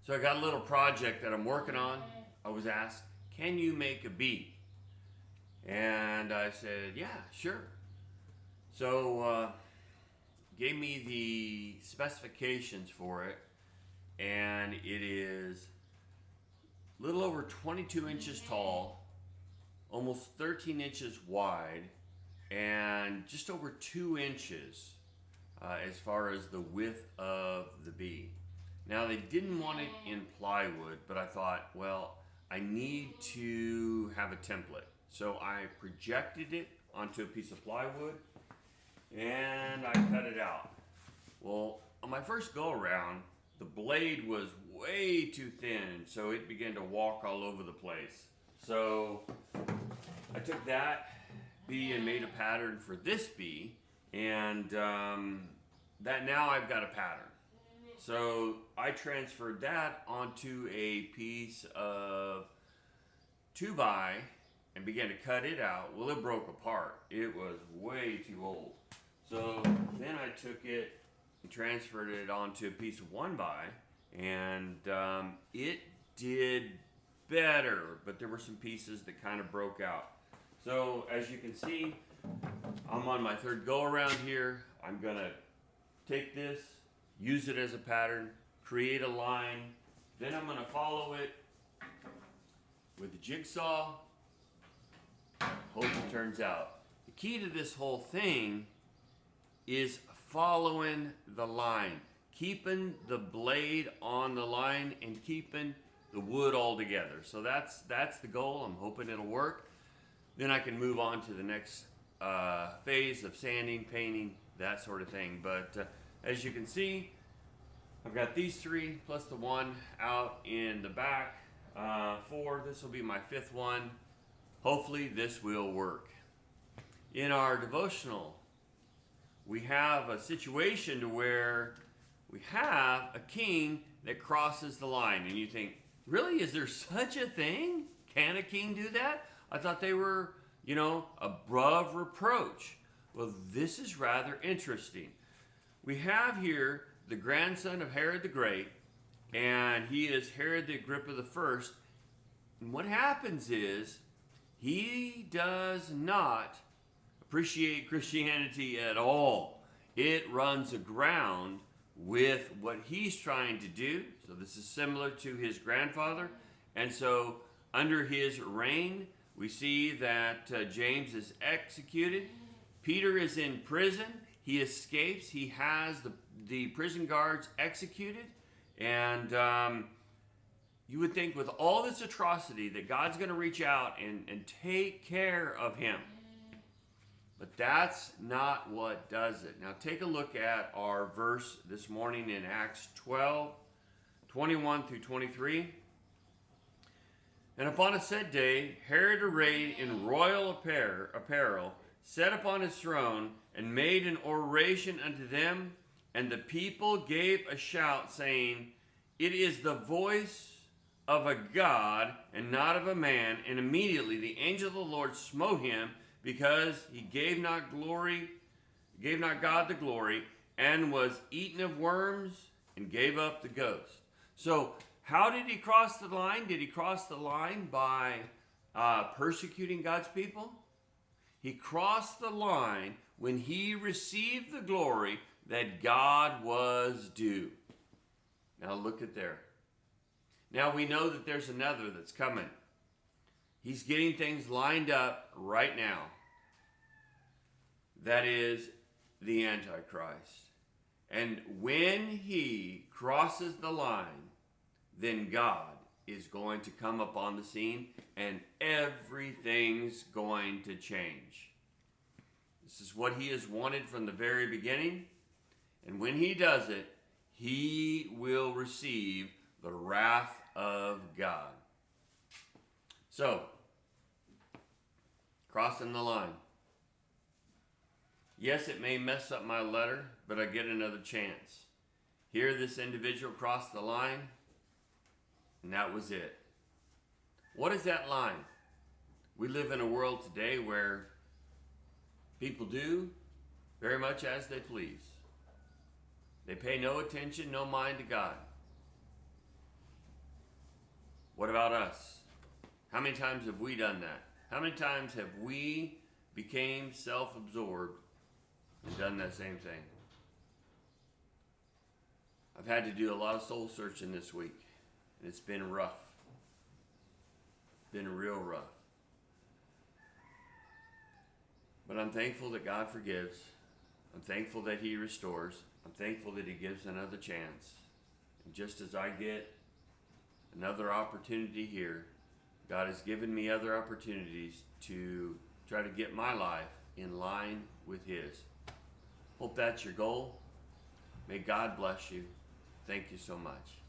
So I got a little project that I'm working on. I was asked, can you make a bee? And I said, yeah, sure. So gave me the specifications for it, and it is a little over 22 inches tall, almost 13 inches wide, and just over 2 inches as far as the width of the bee. Now, they didn't want it in plywood, but I thought, well, I need to have a template. So I projected it onto a piece of plywood and I cut it out. Well, on my first go around, the blade was way too thin, so it began to walk all over the place. So I took that bee and made a pattern for this bee, and that now I've got a pattern. So I transferred that onto a piece of 2x and began to cut it out. Well, it broke apart. It was way too old. So then I took it and transferred it onto a piece of 1x, and it did better, but there were some pieces that kind of broke out. So as you can see, I'm on my third go around here. I'm gonna take this, use it as a pattern, create a line, then I'm gonna follow it with the jigsaw. Hope it turns out. The key to this whole thing is following the line, keeping the blade on the line and keeping the wood all together. So that's the goal. I'm hoping it'll work. Then I can move on to the next phase of sanding, painting, that sort of thing. But as you can see, I've got these 3 plus the 1 out in the back. 4, this will be my 5th one. Hopefully this will work. In our devotional, we have a situation to where we have a king that crosses the line. And you think, really, is there such a thing? Can a king do that? I thought they were, above reproach. Well, this is rather interesting. We have here the grandson of Herod the Great, and he is Herod Agrippa I. And what happens is, he does not appreciate Christianity at all. It runs aground with what he's trying to do. So this is similar to his grandfather. And so under his reign, we see that James is executed. Peter is in prison. He escapes. He has the prison guards executed. And you would think with all this atrocity that God's going to reach out and take care of him. But that's not what does it. Now take a look at our verse this morning in Acts 12, 21 through 23. And upon a said day, Herod, arrayed in royal apparel, sat upon his throne, and made an oration unto them. And the people gave a shout, saying, It is the voice of a God, and not of a man. And immediately the angel of the Lord smote him, because he gave not God the glory, and was eaten of worms, and gave up the ghost. So how did he cross the line? Did he cross the line by persecuting God's people? He crossed the line when he received the glory that God was due. Now look at there. Now we know that there's another that's coming. He's getting things lined up right now. That is the Antichrist. And when he crosses the line, then God is going to come up on the scene and everything's going to change. This is what he has wanted from the very beginning. And when he does it, he will receive the wrath of God. So, crossing the line. Yes, it may mess up my letter, but I get another chance. Here, this individual crossed the line, and that was it. What is that line? We live in a world today where people do very much as they please. They pay no attention, no mind to God. What about us? How many times have we done that? How many times have we became self-absorbed and done that same thing? I've had to do a lot of soul searching this week, and it's been rough. Been real rough. But I'm thankful that God forgives. I'm thankful that He restores. I'm thankful that He gives another chance. And just as I get another opportunity here, God has given me other opportunities to try to get my life in line with His. Hope that's your goal. May God bless you. Thank you so much.